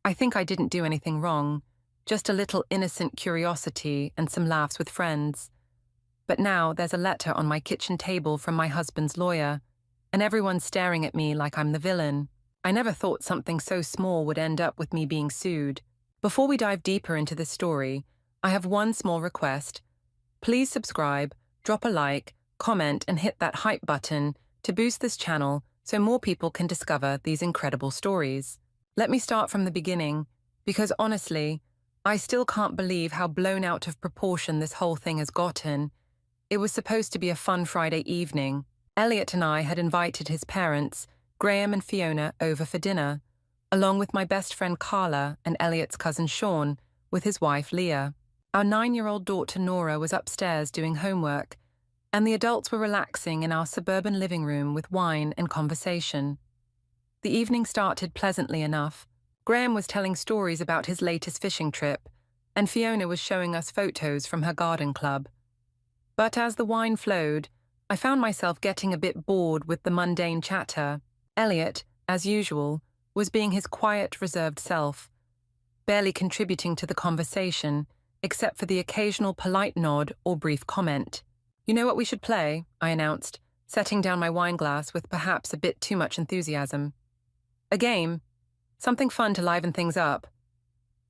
I think I didn't do anything wrong, just a little innocent curiosity and some laughs with friends. But now there's a letter on my kitchen table from my husband's lawyer, and everyone's staring at me like I'm the villain. I never thought something so small would end up with me being sued. Before we dive deeper into this story, I have one small request. Please subscribe, drop a like, comment, and hit that hype button to boost this channel so more people can discover these incredible stories. Let me start from the beginning, because honestly, I still can't believe how blown out of proportion this whole thing has gotten. It was supposed to be a fun Friday evening. Elliot and I had invited his parents, Graham and Fiona, over for dinner, along with my best friend Carla and Elliot's cousin Sean, with his wife Leah. Our 9-year-old daughter Nora was upstairs doing homework, and the adults were relaxing in our suburban living room with wine and conversation. The evening started pleasantly enough. Graham was telling stories about his latest fishing trip, and Fiona was showing us photos from her garden club. But as the wine flowed, I found myself getting a bit bored with the mundane chatter. Elliot, as usual, was being his quiet, reserved self, barely contributing to the conversation, except for the occasional polite nod or brief comment. "You know what we should play?" I announced, setting down my wine glass with perhaps a bit too much enthusiasm. "A game. Something fun to liven things up."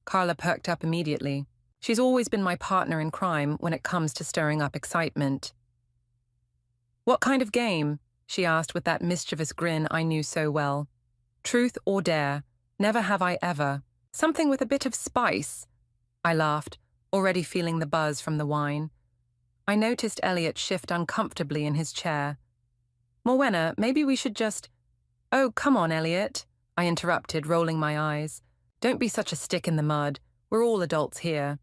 Carla perked up immediately. She's always been my partner in crime when it comes to stirring up excitement. "What kind of game?" she asked with that mischievous grin I knew so well. "Truth or dare. Never have I ever. Something with a bit of spice." I laughed, already feeling the buzz from the wine. I noticed Elliot shift uncomfortably in his chair. "Morwenna, maybe we should just—" "Oh, come on, Elliot," I interrupted, rolling my eyes. "Don't be such a stick in the mud. We're all adults here."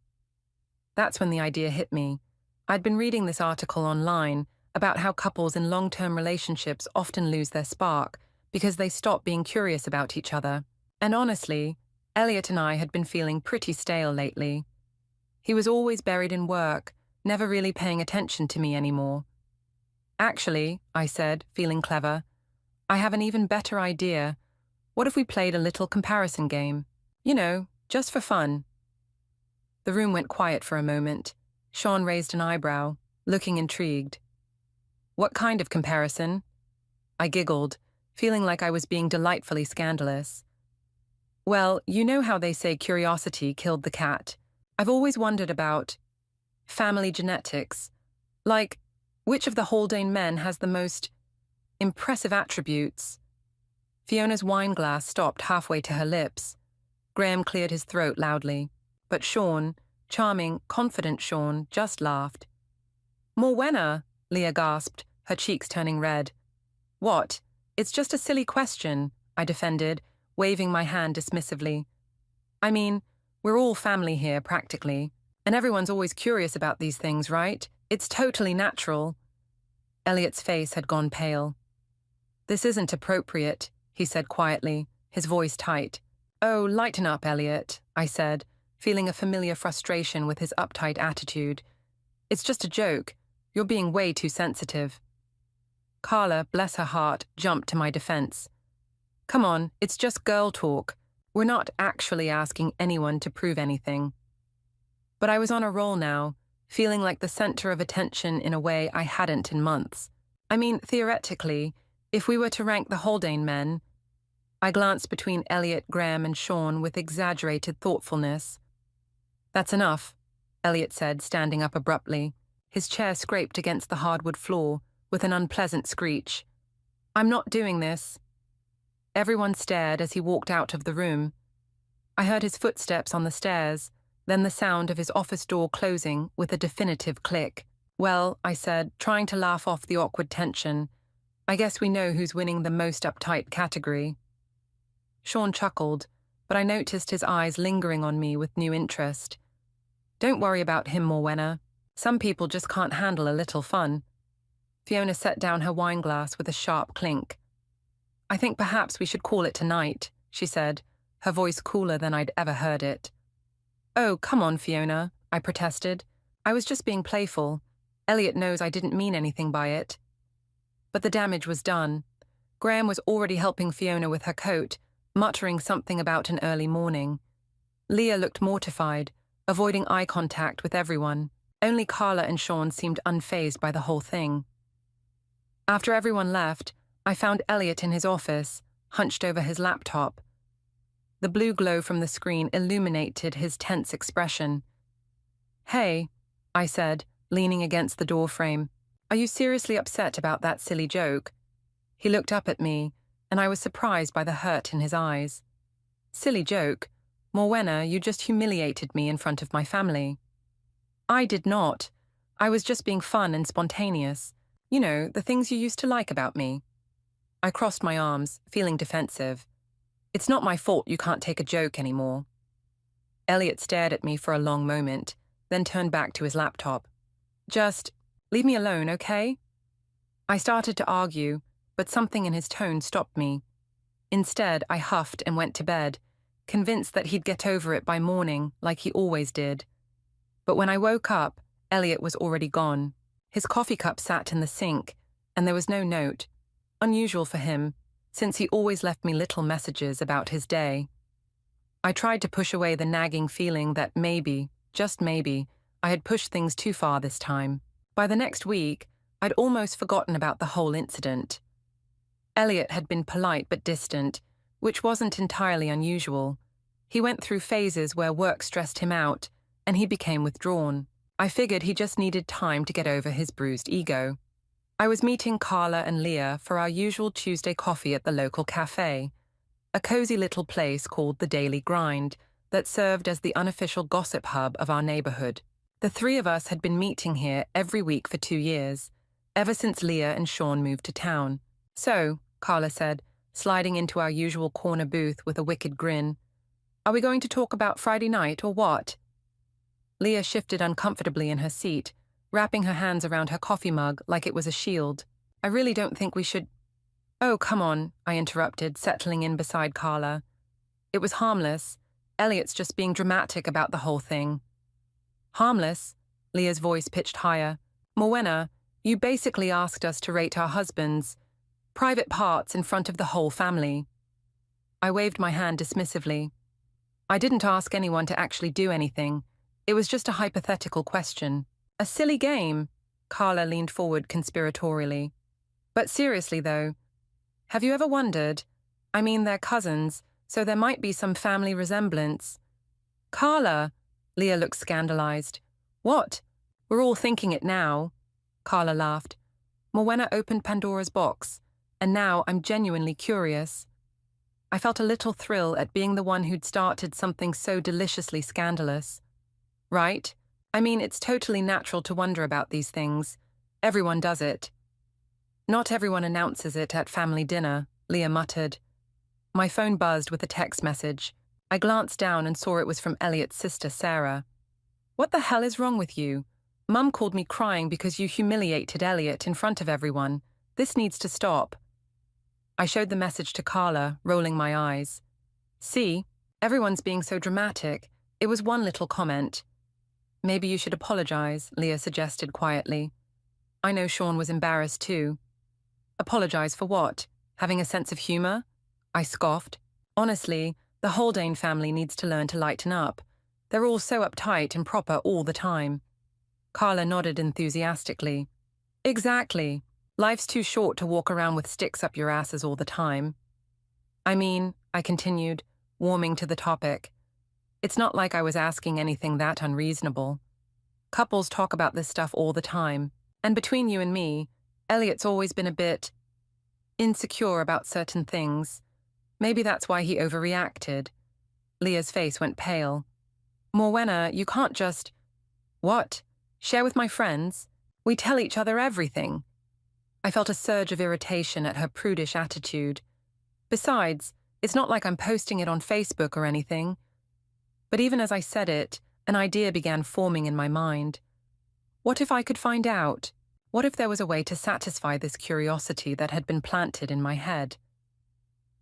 That's when the idea hit me. I'd been reading this article online about how couples in long-term relationships often lose their spark because they stop being curious about each other. And honestly, Elliot and I had been feeling pretty stale lately. He was always buried in work, never really paying attention to me anymore. "Actually," I said, feeling clever, "I have an even better idea. What if we played a little comparison game? You know, just for fun." The room went quiet for a moment. Sean raised an eyebrow, looking intrigued. "What kind of comparison?" I giggled, feeling like I was being delightfully scandalous. "Well, you know how they say curiosity killed the cat. I've always wondered about family genetics. Like, which of the Haldane men has the most impressive attributes?" Fiona's wine glass stopped halfway to her lips. Graham cleared his throat loudly. But Sean, charming, confident Sean, just laughed. "Morwenna," Leah gasped, her cheeks turning red. "What? It's just a silly question," I defended, waving my hand dismissively. "I mean, we're all family here, practically, and everyone's always curious about these things, right? It's totally natural." Elliot's face had gone pale. "This isn't appropriate," he said quietly, his voice tight. "Oh, lighten up, Elliot," I said, feeling a familiar frustration with his uptight attitude. "It's just a joke. You're being way too sensitive." Carla, bless her heart, jumped to my defense. "Come on, it's just girl talk. We're not actually asking anyone to prove anything." But I was on a roll now, feeling like the center of attention in a way I hadn't in months. I mean, theoretically, if we were to rank the Haldane men— I glanced between Elliot, Graham, and Sean with exaggerated thoughtfulness. "That's enough," Elliot said, standing up abruptly. His chair scraped against the hardwood floor with an unpleasant screech. "I'm not doing this." Everyone stared as he walked out of the room. I heard his footsteps on the stairs, then the sound of his office door closing with a definitive click. "Well," I said, trying to laugh off the awkward tension, "I guess we know who's winning the most uptight category." Sean chuckled, but I noticed his eyes lingering on me with new interest. "Don't worry about him, Morwenna. Some people just can't handle a little fun." Fiona set down her wine glass with a sharp clink. "I think perhaps we should call it tonight," she said, her voice cooler than I'd ever heard it. "Oh, come on, Fiona," I protested. "I was just being playful. Elliot knows I didn't mean anything by it." But the damage was done. Graham was already helping Fiona with her coat, muttering something about an early morning. Leah looked mortified, avoiding eye contact with everyone. Only Carla and Sean seemed unfazed by the whole thing. After everyone left, I found Elliot in his office, hunched over his laptop. The blue glow from the screen illuminated his tense expression. "Hey," I said, leaning against the doorframe. "Are you seriously upset about that silly joke?" He looked up at me, and I was surprised by the hurt in his eyes. "Silly joke? Morwenna, you just humiliated me in front of my family." "I did not. I was just being fun and spontaneous. You know, the things you used to like about me." I crossed my arms, feeling defensive. "It's not my fault you can't take a joke anymore." Elliot stared at me for a long moment, then turned back to his laptop. "Just leave me alone, okay?" I started to argue, but something in his tone stopped me. Instead, I huffed and went to bed, convinced that he'd get over it by morning, like he always did. But when I woke up, Elliot was already gone. His coffee cup sat in the sink, and there was no note. Unusual for him, since he always left me little messages about his day. I tried to push away the nagging feeling that maybe, just maybe, I had pushed things too far this time. By the next week, I'd almost forgotten about the whole incident. Elliot had been polite but distant, which wasn't entirely unusual. He went through phases where work stressed him out, and he became withdrawn. I figured he just needed time to get over his bruised ego. I was meeting Carla and Leah for our usual Tuesday coffee at the local cafe, a cozy little place called the Daily Grind that served as the unofficial gossip hub of our neighborhood. The three of us had been meeting here every week for 2 years, ever since Leah and Sean moved to town. "So," Carla said, sliding into our usual corner booth with a wicked grin, "are we going to talk about Friday night or what?" Leah shifted uncomfortably in her seat, wrapping her hands around her coffee mug like it was a shield. "I really don't think we should—" "Oh, come on," I interrupted, settling in beside Carla. "It was harmless. Elliot's just being dramatic about the whole thing." "Harmless?" Leah's voice pitched higher. "Morwenna, you basically asked us to rate our husbands' private parts in front of the whole family." I waved my hand dismissively. "I didn't ask anyone to actually do anything. It was just a hypothetical question." "A silly game," Carla leaned forward conspiratorially. "But seriously, though, have you ever wondered? I mean, they're cousins, so there might be some family resemblance." "Carla!" Leah looked scandalized. "What? We're all thinking it now." Carla laughed. "Morwenna opened Pandora's box, and now I'm genuinely curious." I felt a little thrill at being the one who'd started something so deliciously scandalous. "Right? I mean, it's totally natural to wonder about these things. Everyone does it." "Not everyone announces it at family dinner," Leah muttered. My phone buzzed with a text message. I glanced down and saw it was from Elliot's sister, Sarah. "What the hell is wrong with you? Mum called me crying because you humiliated Elliot in front of everyone. This needs to stop." I showed the message to Carla, rolling my eyes. "See? Everyone's being so dramatic. It was one little comment." "Maybe you should apologize," Leah suggested quietly. I know Sean was embarrassed too. "Apologize for what? Having a sense of humor?" I scoffed. "Honestly, the Haldane family needs to learn to lighten up. They're all so uptight and proper all the time." Carla nodded enthusiastically. "Exactly. Life's too short to walk around with sticks up your asses all the time." "I mean," I continued, warming to the topic, "it's not like I was asking anything that unreasonable. Couples talk about this stuff all the time, and between you and me, Elliot's always been a bit insecure about certain things. Maybe that's why he overreacted." Leah's face went pale. "Morwenna, you can't just—" "What? Share with my friends? We tell each other everything." I felt a surge of irritation at her prudish attitude. Besides, it's not like I'm posting it on Facebook or anything. But even as I said it, an idea began forming in my mind. What if I could find out? What if there was a way to satisfy this curiosity that had been planted in my head?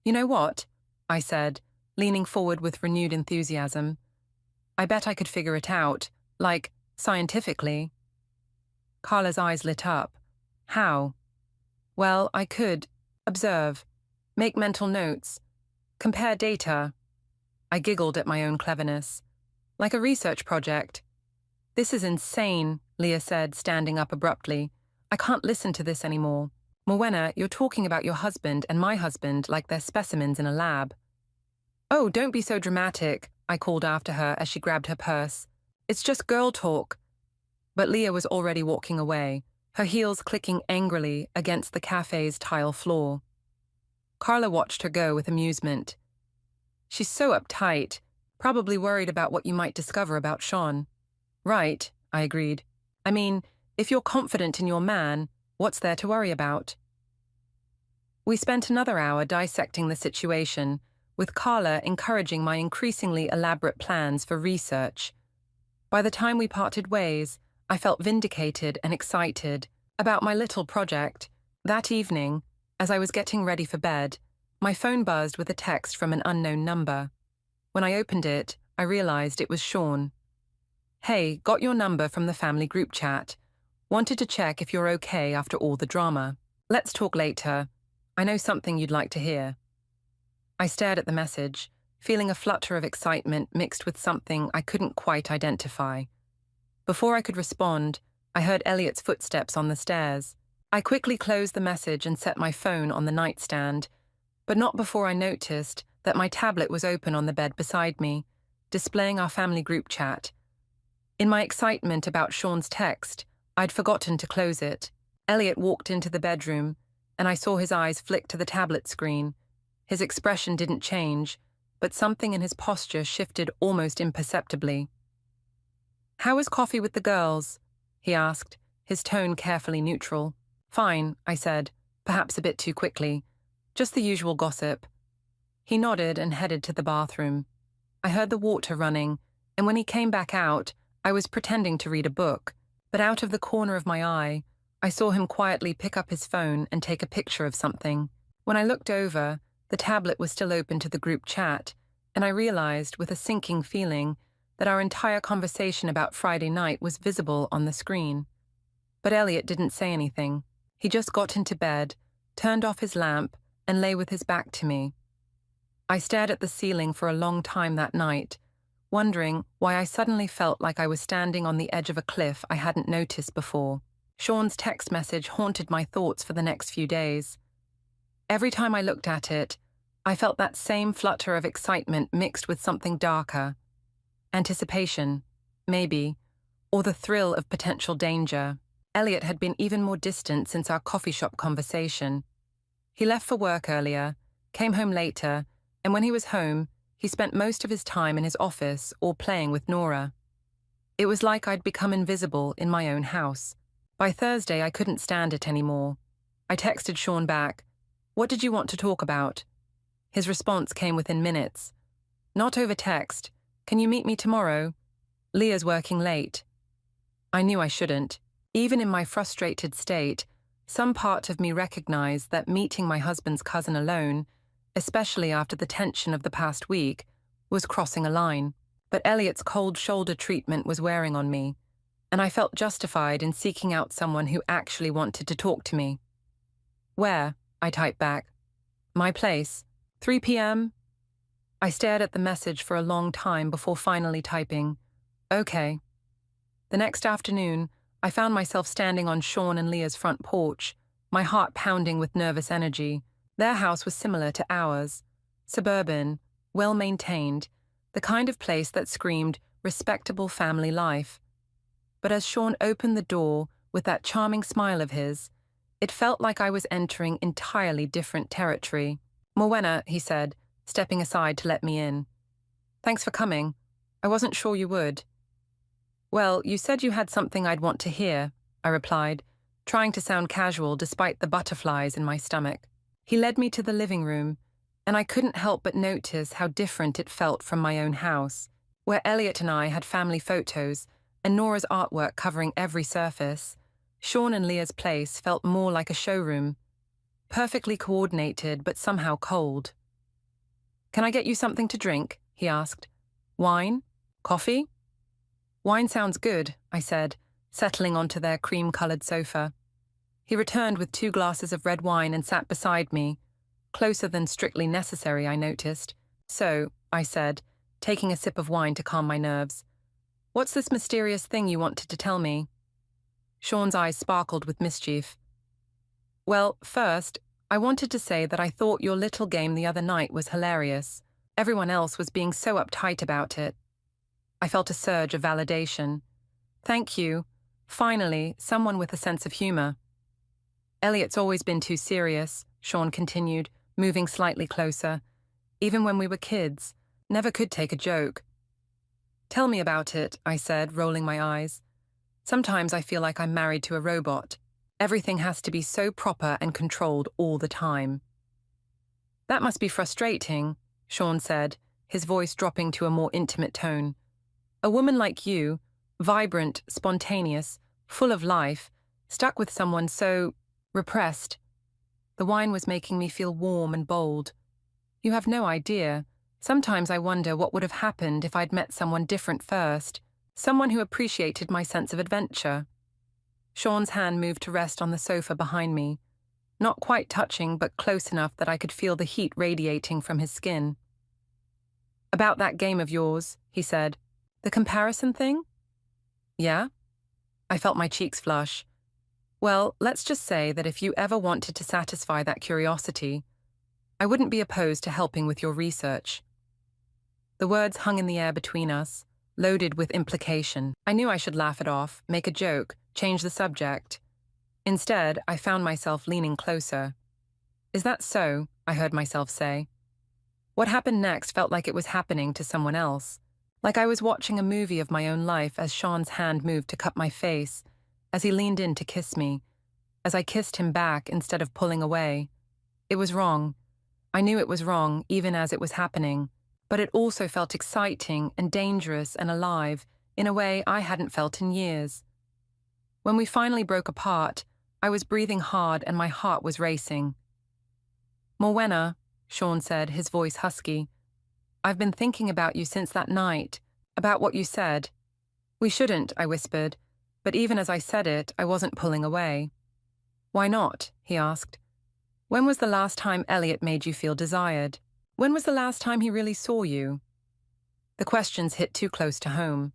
"You know what?" I said, leaning forward with renewed enthusiasm. "I bet I could figure it out, like, scientifically." Carla's eyes lit up. "How?" "Well, I could observe, make mental notes. Compare data. I giggled at my own cleverness. Like a research project. This is insane, Leah said, standing up abruptly. I can't listen to this anymore. Morwenna, you're talking about your husband and my husband like they're specimens in a lab. Oh, don't be so dramatic, I called after her as she grabbed her purse. It's just girl talk. But Leah was already walking away, her heels clicking angrily against the cafe's tile floor. Carla watched her go with amusement. She's so uptight, probably worried about what you might discover about Sean. Right, I agreed. I mean, if you're confident in your man, what's there to worry about? We spent another hour dissecting the situation, with Carla encouraging my increasingly elaborate plans for research. By the time we parted ways, I felt vindicated and excited about my little project. That evening, as I was getting ready for bed, my phone buzzed with a text from an unknown number. When I opened it, I realized it was Sean. Hey, got your number from the family group chat. Wanted to check if you're okay after all the drama. Let's talk later. I know something you'd like to hear. I stared at the message, feeling a flutter of excitement mixed with something I couldn't quite identify. Before I could respond, I heard Elliot's footsteps on the stairs. I quickly closed the message and set my phone on the nightstand, but not before I noticed that my tablet was open on the bed beside me, displaying our family group chat. In my excitement about Sean's text, I'd forgotten to close it. Elliot walked into the bedroom, and I saw his eyes flick to the tablet screen. His expression didn't change, but something in his posture shifted almost imperceptibly. How was coffee with the girls? He asked, his tone carefully neutral. Fine, I said, perhaps a bit too quickly. Just the usual gossip. He nodded and headed to the bathroom. I heard the water running, and when he came back out, I was pretending to read a book, but out of the corner of my eye, I saw him quietly pick up his phone and take a picture of something. When I looked over, the tablet was still open to the group chat, and I realized with a sinking feeling that our entire conversation about Friday night was visible on the screen. But Elliot didn't say anything. He just got into bed, turned off his lamp, and lay with his back to me. I stared at the ceiling for a long time that night, wondering why I suddenly felt like I was standing on the edge of a cliff I hadn't noticed before. Sean's text message haunted my thoughts for the next few days. Every time I looked at it, I felt that same flutter of excitement mixed with something darker. Anticipation, maybe, or the thrill of potential danger. Elliot had been even more distant since our coffee shop conversation. He left for work earlier, came home later, and when he was home, he spent most of his time in his office or playing with Nora. It was like I'd become invisible in my own house. By Thursday, I couldn't stand it anymore. I texted Sean back, "What did you want to talk about?" His response came within minutes. "Not over text. Can you meet me tomorrow? Leah's working late." I knew I shouldn't. Even in my frustrated state, some part of me recognized that meeting my husband's cousin alone, especially after the tension of the past week, was crossing a line. But Elliot's cold shoulder treatment was wearing on me, and I felt justified in seeking out someone who actually wanted to talk to me. "Where?" I typed back. "My place. 3 p.m.? I stared at the message for a long time before finally typing, "Okay." The next afternoon, I found myself standing on Sean and Leah's front porch, my heart pounding with nervous energy. Their house was similar to ours, suburban, well-maintained, the kind of place that screamed respectable family life. But as Sean opened the door with that charming smile of his, it felt like I was entering entirely different territory. "Morwenna," he said, stepping aside to let me in. "Thanks for coming. I wasn't sure you would." "Well, you said you had something I'd want to hear," I replied, trying to sound casual despite the butterflies in my stomach. He led me to the living room, and I couldn't help but notice how different it felt from my own house, where Elliot and I had family photos and Nora's artwork covering every surface. Sean and Leah's place felt more like a showroom, perfectly coordinated but somehow cold. "Can I get you something to drink?" he asked. "Wine? Coffee?" "Wine sounds good," I said, settling onto their cream-colored sofa. He returned with 2 glasses of red wine and sat beside me, Closer than strictly necessary, I noticed. So, I said, taking a sip of wine to calm my nerves, what's this mysterious thing you wanted to tell me? Sean's eyes sparkled with mischief. Well, first, I wanted to say that I thought your little game the other night was hilarious. Everyone else was being so uptight about it. I felt a surge of validation. Thank you. Finally, someone with a sense of humor. Elliot's always been too serious, Sean continued, moving slightly closer. Even when we were kids, never could take a joke. Tell me about it, I said, rolling my eyes. Sometimes I feel like I'm married to a robot. Everything has to be so proper and controlled all the time. That must be frustrating, Sean said, his voice dropping to a more intimate tone. A woman like you, vibrant, spontaneous, full of life, stuck with someone so repressed. The wine was making me feel warm and bold. You have no idea. Sometimes I wonder what would have happened if I'd met someone different first, someone who appreciated my sense of adventure. Sean's hand moved to rest on the sofa behind me, not quite touching but close enough that I could feel the heat radiating from his skin. About that game of yours, he said. The comparison thing? Yeah? I felt my cheeks flush. Well, let's just say that if you ever wanted to satisfy that curiosity, I wouldn't be opposed to helping with your research. The words hung in the air between us, loaded with implication. I knew I should laugh it off, make a joke, change the subject. Instead, I found myself leaning closer. Is that so? I heard myself say. What happened next felt like it was happening to someone else, like I was watching a movie of my own life as Sean's hand moved to cup my face, as he leaned in to kiss me, as I kissed him back instead of pulling away. It was wrong. I knew it was wrong, even as it was happening, but it also felt exciting and dangerous and alive in a way I hadn't felt in years. When we finally broke apart, I was breathing hard and my heart was racing. Morwenna, Sean said, his voice husky, I've been thinking about you since that night, about what you said. We shouldn't, I whispered, but even as I said it, I wasn't pulling away. Why not? He asked. When was the last time Elliot made you feel desired? When was the last time he really saw you? The questions hit too close to home.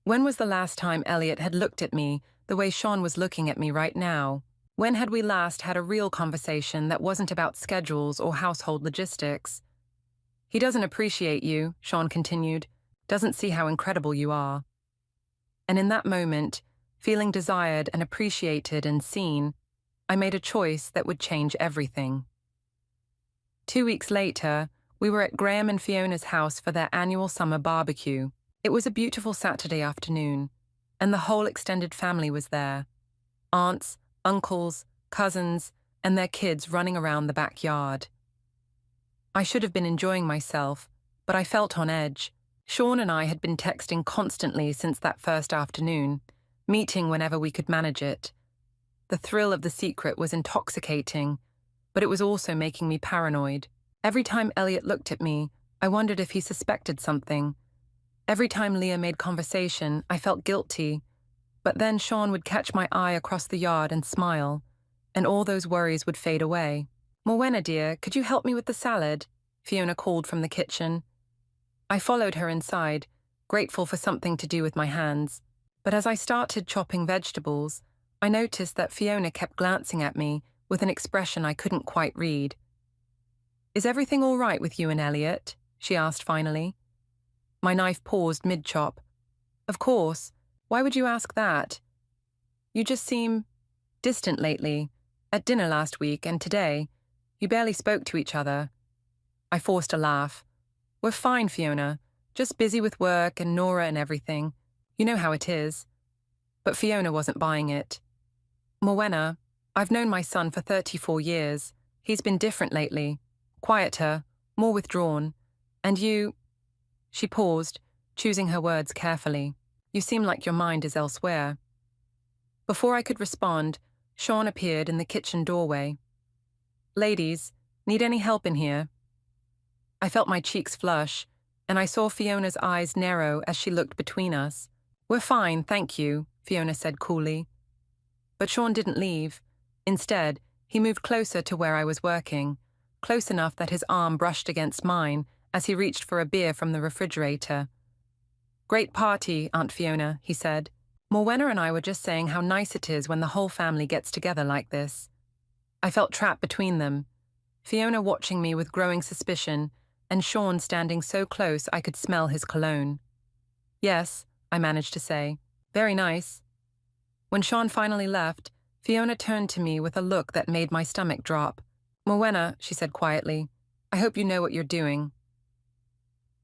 When was the last time Elliot had looked at me the way Sean was looking at me right now? When had we last had a real conversation that wasn't about schedules or household logistics? He doesn't appreciate you, Sean continued, doesn't see how incredible you are. And in that moment, feeling desired and appreciated and seen, I made a choice that would change everything. 2 weeks later, we were at Graham and Fiona's house for their annual summer barbecue. It was a beautiful Saturday afternoon, and the whole extended family was there. Aunts, uncles, cousins, and their kids running around the backyard. I should have been enjoying myself, but I felt on edge. Sean and I had been texting constantly since that first afternoon, meeting whenever we could manage it. The thrill of the secret was intoxicating, but it was also making me paranoid. Every time Elliot looked at me, I wondered if he suspected something. Every time Leah made conversation, I felt guilty, but then Sean would catch my eye across the yard and smile, and all those worries would fade away. Morwenna, dear, could you help me with the salad? Fiona called from the kitchen. I followed her inside, grateful for something to do with my hands. But as I started chopping vegetables, I noticed that Fiona kept glancing at me with an expression I couldn't quite read. Is everything all right with you and Elliot? She asked finally. My knife paused mid-chop. Of course. Why would you ask that? You just seem distant lately. At dinner last week and today, you barely spoke to each other. I forced a laugh. We're fine, Fiona. Just busy with work and Nora and everything. You know how it is. But Fiona wasn't buying it. Morwenna, I've known my son for 34 years. He's been different lately. Quieter, more withdrawn. And you... She paused, choosing her words carefully. You seem like your mind is elsewhere. Before I could respond, Sean appeared in the kitchen doorway. Ladies, need any help in here? I felt my cheeks flush, and I saw Fiona's eyes narrow as she looked between us. We're fine, thank you, Fiona said coolly. But Sean didn't leave. Instead, he moved closer to where I was working, close enough that his arm brushed against mine as he reached for a beer from the refrigerator. "Great party, Aunt Fiona," he said. "Morwenna and I were just saying how nice it is when the whole family gets together like this." I felt trapped between them, Fiona watching me with growing suspicion, and Sean standing so close I could smell his cologne. "Yes," I managed to say. "Very nice." When Sean finally left, Fiona turned to me with a look that made my stomach drop. "Morwenna," she said quietly, "I hope you know what you're doing."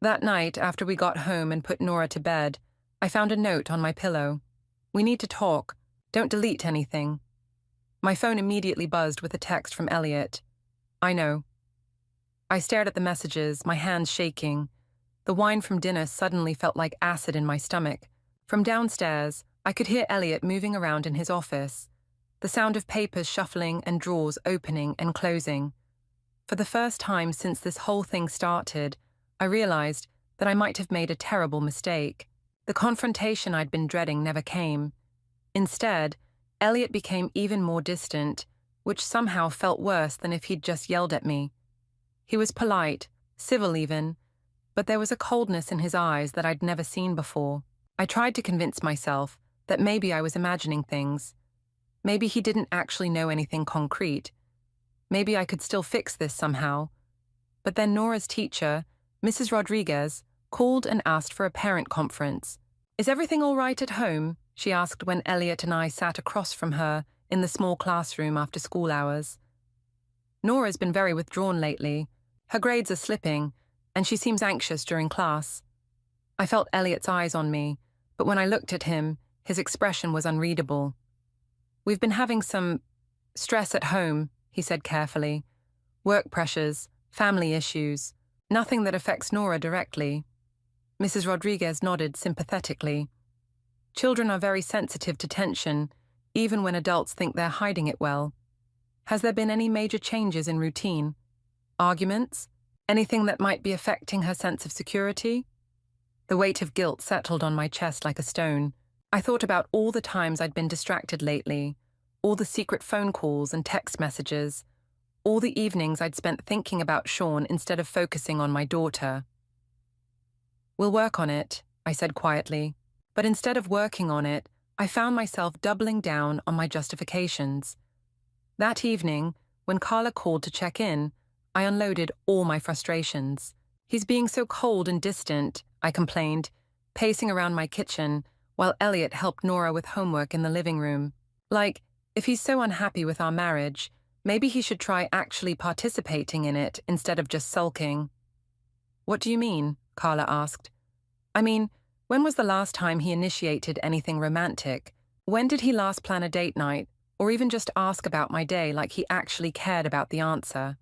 That night, after we got home and put Nora to bed, I found a note on my pillow. "We need to talk. Don't delete anything." My phone immediately buzzed with a text from Elliot. "I know." I stared at the messages, my hands shaking. The wine from dinner suddenly felt like acid in my stomach. From downstairs, I could hear Elliot moving around in his office, the sound of papers shuffling and drawers opening and closing. For the first time since this whole thing started, I realized that I might have made a terrible mistake. The confrontation I'd been dreading never came. Instead, Elliot became even more distant, which somehow felt worse than if he'd just yelled at me. He was polite, civil even, but there was a coldness in his eyes that I'd never seen before. I tried to convince myself that maybe I was imagining things. Maybe he didn't actually know anything concrete. Maybe I could still fix this somehow. But then Nora's teacher, Mrs. Rodriguez, called and asked for a parent conference. "Is everything all right at home?" she asked when Elliot and I sat across from her in the small classroom after school hours. "Nora's been very withdrawn lately. Her grades are slipping, and she seems anxious during class." I felt Elliot's eyes on me, but when I looked at him, his expression was unreadable. "We've been having some stress at home," he said carefully. "Work pressures, family issues. Nothing that affects Nora directly." Mrs. Rodriguez nodded sympathetically. "Children are very sensitive to tension, even when adults think they're hiding it well. Has there been any major changes in routine? Arguments? Anything that might be affecting her sense of security?" The weight of guilt settled on my chest like a stone. I thought about all the times I'd been distracted lately, all the secret phone calls and text messages, all the evenings I'd spent thinking about Sean instead of focusing on my daughter. "We'll work on it," I said quietly. But instead of working on it, I found myself doubling down on my justifications. That evening, when Carla called to check in, I unloaded all my frustrations. "He's being so cold and distant," I complained, pacing around my kitchen while Elliot helped Nora with homework in the living room. "Like, if he's so unhappy with our marriage, maybe he should try actually participating in it instead of just sulking." "What do you mean?" Carla asked. "I mean, when was the last time he initiated anything romantic? When did he last plan a date night, or even just ask about my day like he actually cared about the answer?"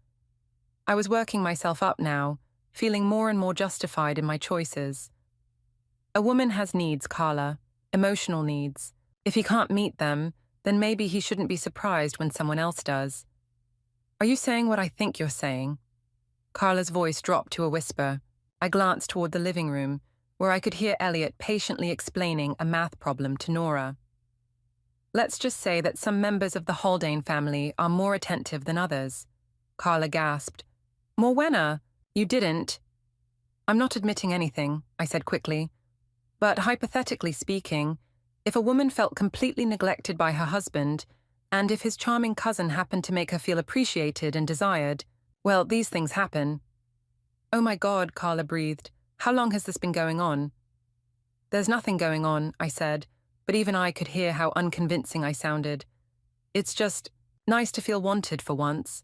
I was working myself up now, feeling more and more justified in my choices. "A woman has needs, Carla, emotional needs. If he can't meet them, then maybe he shouldn't be surprised when someone else does." "Are you saying what I think you're saying?" Carla's voice dropped to a whisper. I glanced toward the living room, where I could hear Elliot patiently explaining a math problem to Nora. "Let's just say that some members of the Haldane family are more attentive than others." Carla gasped. "Morwenna, you didn't—" "I'm not admitting anything," I said quickly. "But hypothetically speaking, if a woman felt completely neglected by her husband, and if his charming cousin happened to make her feel appreciated and desired, well, these things happen." "Oh my God," Carla breathed. "How long has this been going on?" "There's nothing going on," I said, but even I could hear how unconvincing I sounded. "It's just nice to feel wanted for once."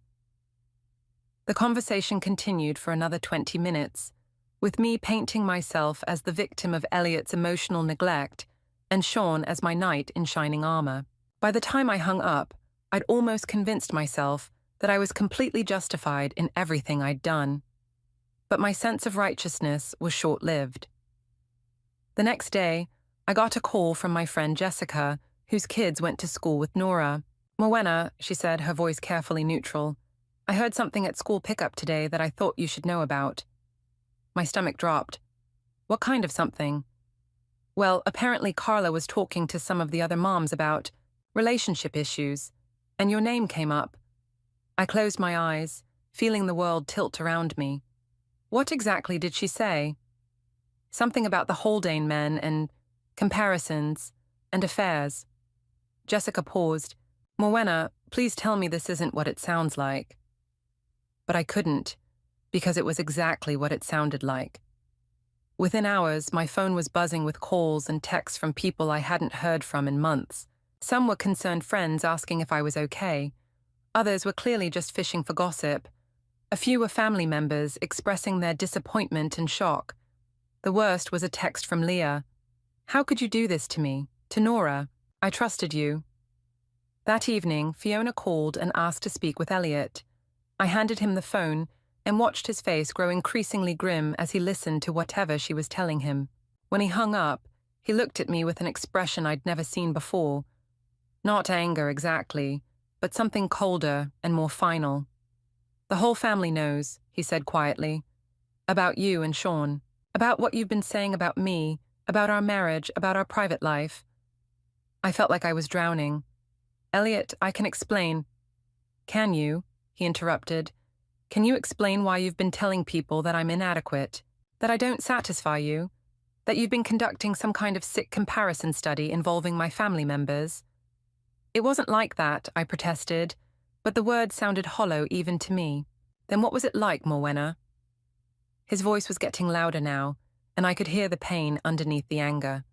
The conversation continued for another 20 minutes, with me painting myself as the victim of Elliot's emotional neglect and Sean as my knight in shining armor. By the time I hung up, I'd almost convinced myself that I was completely justified in everything I'd done. But my sense of righteousness was short-lived. The next day, I got a call from my friend Jessica, whose kids went to school with Nora. "Morwenna," she said, her voice carefully neutral, "I heard something at school pickup today that I thought you should know about." My stomach dropped. "What kind of something?" "Well, apparently Carla was talking to some of the other moms about relationship issues, and your name came up." I closed my eyes, feeling the world tilt around me. What exactly did she say? Something about the Haldane men and comparisons and affairs. Jessica paused. Morwenna, please tell me this isn't what it sounds like. But I couldn't, because it was exactly what it sounded like. Within hours, my phone was buzzing with calls and texts from people I hadn't heard from in months. Some were concerned friends asking if I was okay. Others were clearly just fishing for gossip. A few were family members expressing their disappointment and shock. The worst was a text from Leah. How could you do this to me? To Nora? I trusted you. That evening, Fiona called and asked to speak with Elliot. I handed him the phone and watched his face grow increasingly grim as he listened to whatever she was telling him. When he hung up, he looked at me with an expression I'd never seen before. Not anger exactly, but something colder and more final. The whole family knows, he said quietly. About you and Sean. About what you've been saying about me, about our marriage, about our private life. I felt like I was drowning. Elliot, I can explain. Can you? He interrupted. Can you explain why you've been telling people that I'm inadequate, that I don't satisfy you, that you've been conducting some kind of sick comparison study involving my family members? It wasn't like that, I protested, but the words sounded hollow even to me. Then what was it like, Morwenna? His voice was getting louder now, and I could hear the pain underneath the anger.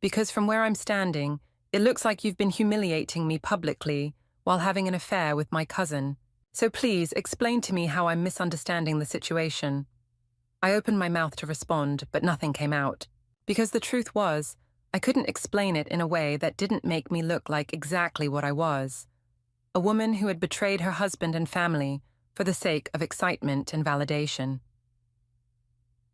Because from where I'm standing, it looks like you've been humiliating me publicly while having an affair with my cousin. So please explain to me how I'm misunderstanding the situation. I opened my mouth to respond, but nothing came out. Because the truth was, I couldn't explain it in a way that didn't make me look like exactly what I was. A woman who had betrayed her husband and family for the sake of excitement and validation.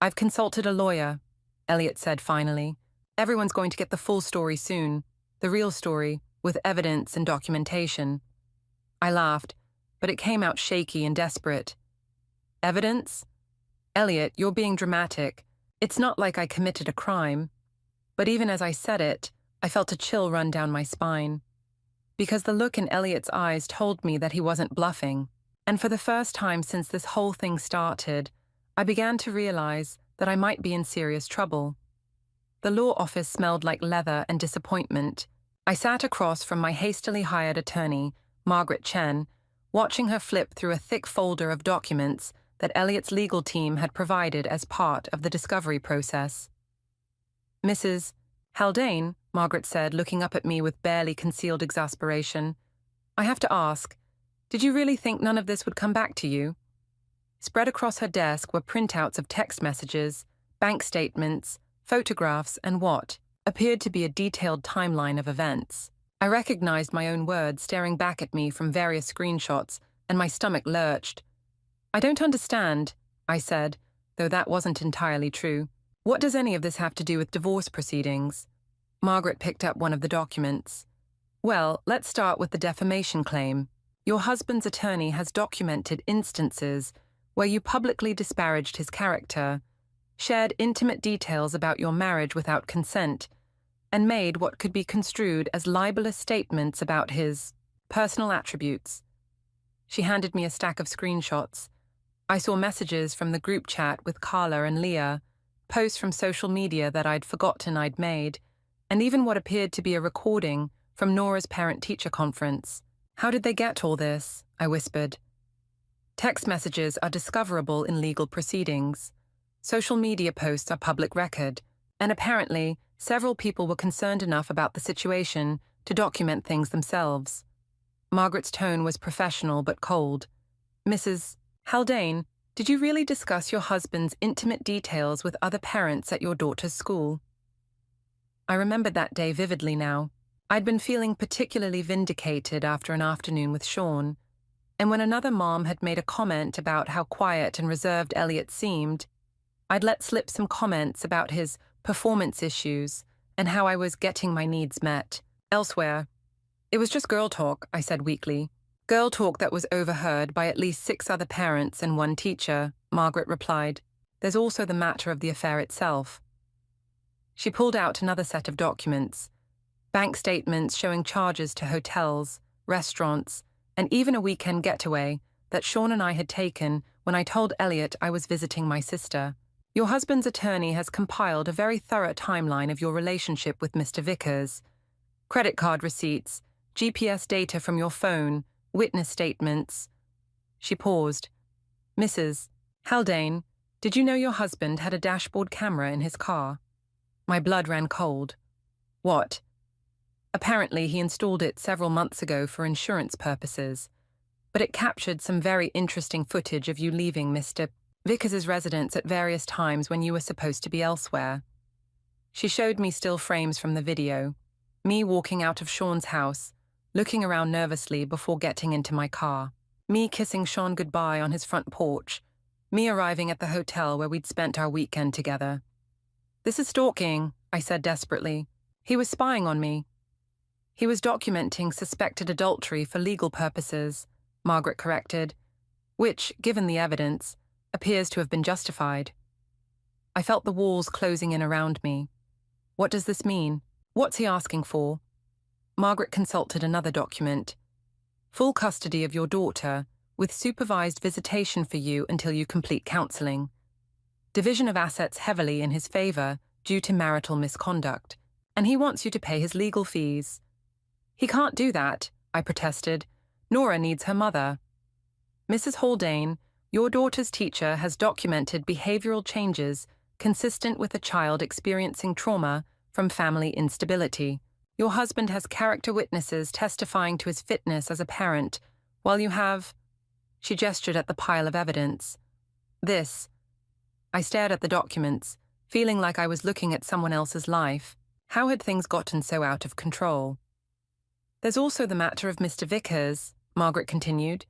I've consulted a lawyer, Elliot said finally. Everyone's going to get the full story soon, the real story, with evidence and documentation. I laughed, but it came out shaky and desperate. Evidence? Elliot, you're being dramatic. It's not like I committed a crime. But even as I said it, I felt a chill run down my spine. Because the look in Elliot's eyes told me that he wasn't bluffing. And for the first time since this whole thing started, I began to realize that I might be in serious trouble. The law office smelled like leather and disappointment. I sat across from my hastily hired attorney, Margaret Chen, watching her flip through a thick folder of documents that Elliot's legal team had provided as part of the discovery process. Mrs. Haldane, Margaret said, looking up at me with barely concealed exasperation, I have to ask, did you really think none of this would come back to you? Spread across her desk were printouts of text messages, bank statements, photographs, and what appeared to be a detailed timeline of events. I recognized my own words staring back at me from various screenshots, and my stomach lurched. I don't understand, I said, though that wasn't entirely true. What does any of this have to do with divorce proceedings? Margaret picked up one of the documents. Well, let's start with the defamation claim. Your husband's attorney has documented instances where you publicly disparaged his character, shared intimate details about your marriage without consent, and made what could be construed as libelous statements about his personal attributes. She handed me a stack of screenshots. I saw messages from the group chat with Carla and Leah, posts from social media that I'd forgotten I'd made, and even what appeared to be a recording from Nora's parent-teacher conference. How did they get all this? I whispered. Text messages are discoverable in legal proceedings. Social media posts are public record, and apparently, several people were concerned enough about the situation to document things themselves. Margaret's tone was professional but cold. Mrs. Haldane, did you really discuss your husband's intimate details with other parents at your daughter's school? I remembered that day vividly now. I'd been feeling particularly vindicated after an afternoon with Sean, and when another mom had made a comment about how quiet and reserved Elliot seemed, I'd let slip some comments about his performance issues and how I was getting my needs met. Elsewhere, it was just girl talk, I said weakly. Girl talk that was overheard by at least 6 other parents and 1 teacher, Margaret replied. There's also the matter of the affair itself. She pulled out another set of documents, bank statements showing charges to hotels, restaurants, and even a weekend getaway that Sean and I had taken when I told Elliot I was visiting my sister. Your husband's attorney has compiled a very thorough timeline of your relationship with Mr. Vickers. Credit card receipts, GPS data from your phone, witness statements. She paused. Mrs. Haldane, did you know your husband had a dashboard camera in his car? My blood ran cold. What? Apparently he installed it several months ago for insurance purposes, but it captured some very interesting footage of you leaving Mr. Vickers' residence at various times when you were supposed to be elsewhere. She showed me still frames from the video, me walking out of Sean's house, looking around nervously before getting into my car, me kissing Sean goodbye on his front porch, me arriving at the hotel where we'd spent our weekend together. This is stalking, I said desperately. He was spying on me. He was documenting suspected adultery for legal purposes, Margaret corrected, which, given the evidence, appears to have been justified. I felt the walls closing in around me. What does this mean? What's he asking for? Margaret consulted another document. Full custody of your daughter, with supervised visitation for you until you complete counselling. Division of assets heavily in his favour due to marital misconduct, and he wants you to pay his legal fees. He can't do that, I protested. Nora needs her mother. Mrs. Haldane, your daughter's teacher has documented behavioural changes consistent with a child experiencing trauma from family instability. Your husband has character witnesses testifying to his fitness as a parent, while you have... She gestured at the pile of evidence. This. I stared at the documents, feeling like I was looking at someone else's life. How had things gotten so out of control? There's also the matter of Mr. Vickers, Margaret continued.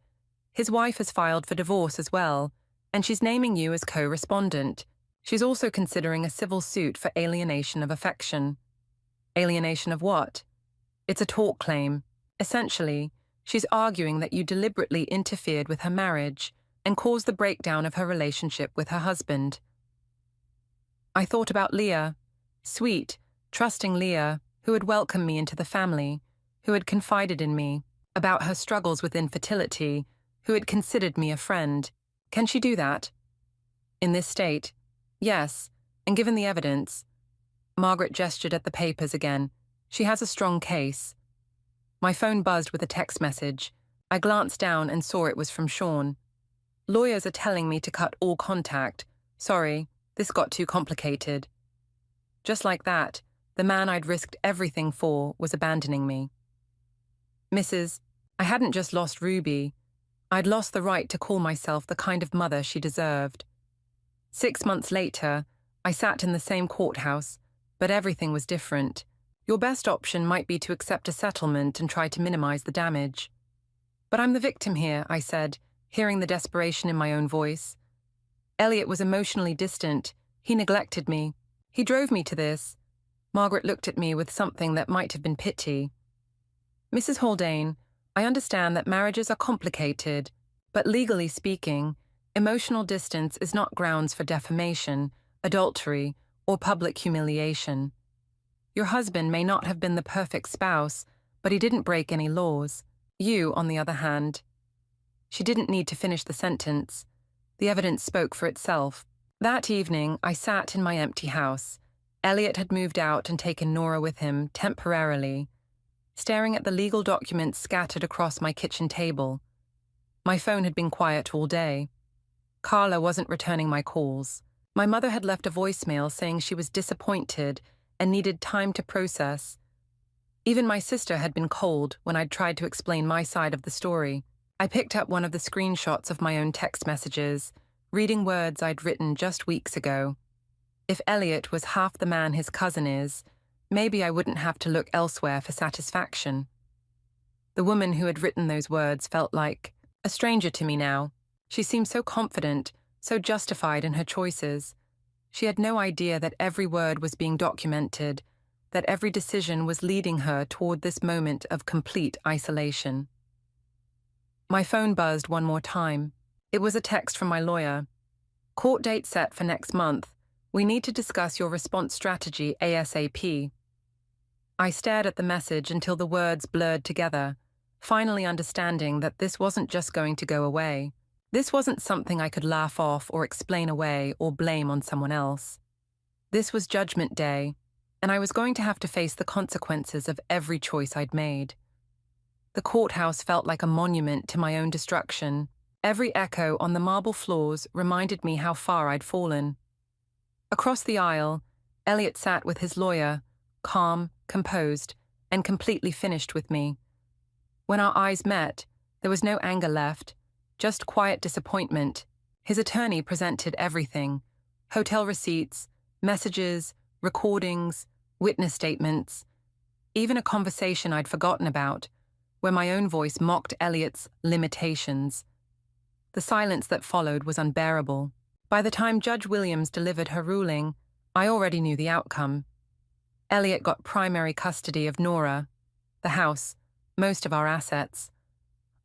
His wife has filed for divorce as well, and she's naming you as co-respondent. She's also considering a civil suit for alienation of affection. Alienation of what? It's a tort claim. Essentially, she's arguing that you deliberately interfered with her marriage and caused the breakdown of her relationship with her husband. I thought about Leah, sweet, trusting Leah, who had welcomed me into the family, who had confided in me, about her struggles with infertility, who had considered me a friend. Can she do that? In this state? Yes, and given the evidence. Margaret gestured at the papers again. She has a strong case. My phone buzzed with a text message. I glanced down and saw it was from Sean. Lawyers are telling me to cut all contact. Sorry, this got too complicated. Just like that, the man I'd risked everything for was abandoning me. Mrs. I hadn't just lost Ruby. I'd lost the right to call myself the kind of mother she deserved. 6 months later, I sat in the same courthouse, but everything was different. Your best option might be to accept a settlement and try to minimize the damage. But I'm the victim here, I said, hearing the desperation in my own voice. Elliot was emotionally distant. He neglected me. He drove me to this. Margaret looked at me with something that might have been pity. Mrs. Haldane, I understand that marriages are complicated, but legally speaking, emotional distance is not grounds for defamation, adultery, or public humiliation. Your husband may not have been the perfect spouse, but he didn't break any laws. You, on the other hand. She didn't need to finish the sentence. The evidence spoke for itself. That evening, I sat in my empty house. Elliot had moved out and taken Nora with him, temporarily, staring at the legal documents scattered across my kitchen table. My phone had been quiet all day. Carla wasn't returning my calls. My mother had left a voicemail saying she was disappointed and needed time to process. Even my sister had been cold when I'd tried to explain my side of the story. I picked up one of the screenshots of my own text messages, reading words I'd written just weeks ago. If Elliot was half the man his cousin is, maybe I wouldn't have to look elsewhere for satisfaction. The woman who had written those words felt like a stranger to me now. She seemed so confident, so justified in her choices. She had no idea that every word was being documented, that every decision was leading her toward this moment of complete isolation. My phone buzzed one more time. It was a text from my lawyer. Court date set for next month. We need to discuss your response strategy ASAP. I stared at the message until the words blurred together, finally understanding that this wasn't just going to go away. This wasn't something I could laugh off or explain away or blame on someone else. This was Judgment Day, and I was going to have to face the consequences of every choice I'd made. The courthouse felt like a monument to my own destruction. Every echo on the marble floors reminded me how far I'd fallen. Across the aisle, Elliot sat with his lawyer, calm, composed, and completely finished with me. When our eyes met, there was no anger left, just quiet disappointment. His attorney presented everything: hotel receipts, messages, recordings, witness statements, even a conversation I'd forgotten about, where my own voice mocked Elliot's limitations. The silence that followed was unbearable. By the time Judge Williams delivered her ruling, I already knew the outcome. Elliot got primary custody of Nora, the house, most of our assets.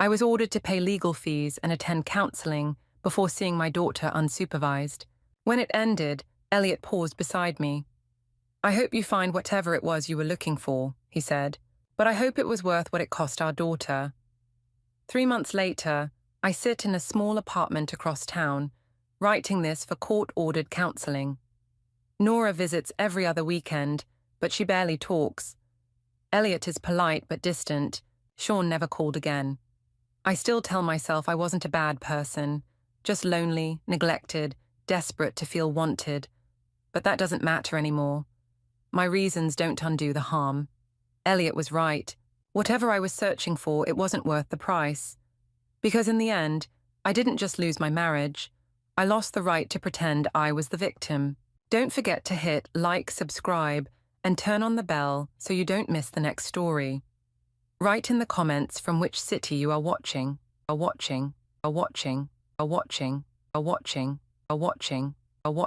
I was ordered to pay legal fees and attend counseling before seeing my daughter unsupervised. When it ended, Elliot paused beside me. "I hope you find whatever it was you were looking for," he said, "but I hope it was worth what it cost our daughter." 3 months later, I sit in a small apartment across town, writing this for court-ordered counseling. Nora visits every other weekend, but she barely talks. Elliot is polite but distant. Sean never called again. I still tell myself I wasn't a bad person, just lonely, neglected, desperate to feel wanted. But that doesn't matter anymore. My reasons don't undo the harm. Elliot was right. Whatever I was searching for, it wasn't worth the price. Because in the end, I didn't just lose my marriage. I lost the right to pretend I was the victim. Don't forget to hit like, subscribe, and turn on the bell so you don't miss the next story. Write in the comments from which city you are watching, are watching, are watching, are watching, are watching, are watching, are watching.